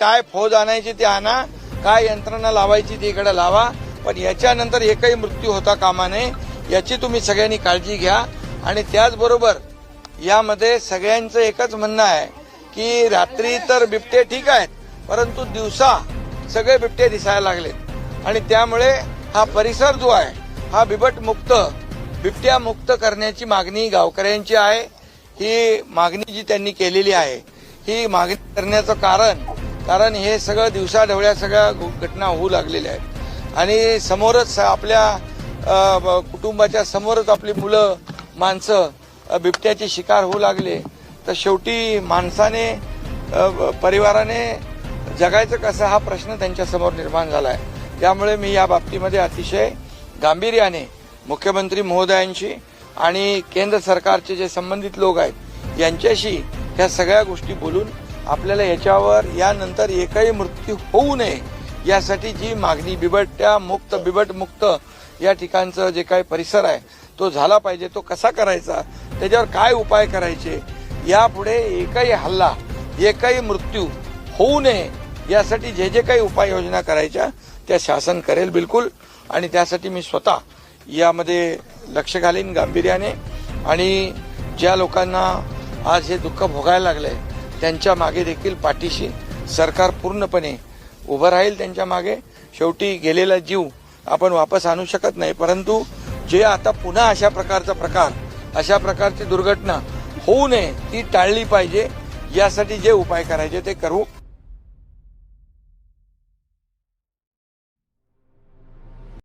काय फौज आणायची ती आणा, काय यंत्रणा लावायची ती इकडे लावा, पण याच्यानंतर एकही मृत्यू होता कामा नये याची तुम्ही सगळ्यांनी काळजी घ्या. आणि त्याचबरोबर यामध्ये सगळ्यांचं एकच म्हणणं आहे की रात्री तर बिबटे ठीक आहेत, परंतु दिवसा सगळे बिबटे दिसायला लागलेत आणि त्यामुळे हा परिसर जो आहे हा बिबट्या मुक्त करण्याची मागणी गावकऱ्यांची आहे. ही मागणी जी त्यांनी केलेली आहे ही मागणी करण्याचं कारण हे सगळं दिवसाढवळ्या सगळ्या घटना होऊ लागलेल्या आहेत आणि समोरच आपल्या कुटुंबाच्या समोरच आपली मुलं माणसं बिबट्याची शिकार होऊ लागले, तर शेवटी माणसाने परिवाराने जगायचं कसं हा प्रश्न त्यांच्या समोर निर्माण झाला आहे. त्यामुळे मी या बाबतीमध्ये अतिशय गांभीर्याने मुख्यमंत्री महोदयांशी आणि केंद्र सरकारचे जे संबंधित लोक आहेत यांच्याशी ह्या सगळ्या गोष्टी बोलून आपल्याला याच्यावर यानंतर एकही मृत्यू होऊ नये यासाठी जी मागणी बिबट मुक्त या ठिकाणचं जे काही परिसर आहे तो झाला पाहिजे, तो कसा करायचा, त्याच्यावर काय उपाय करायचे, यापुढे एकही हल्ला एकही मृत्यू होऊ नये यासाठी जे जे काही उपाययोजना करायच्या त्या शासन करेल बिलकुल. आणि त्यासाठी मी स्वतः यामध्ये लक्ष घालीन गांभीर्याने. आणि ज्या लोकांना आज हे दुःख भोगायला लागलंय त्यांच्या मागे देखील पाठीशी सरकार पूर्णपणे उभं राहील त्यांच्या मागे. शेवटी गेलेला जीव आपण वापस आणू शकत नाही, परंतु जे आता पुन्हा अशा प्रकारची दुर्घटना होऊ नये ती टाळली पाहिजे यासाठी जे उपाय करायचे ते करू.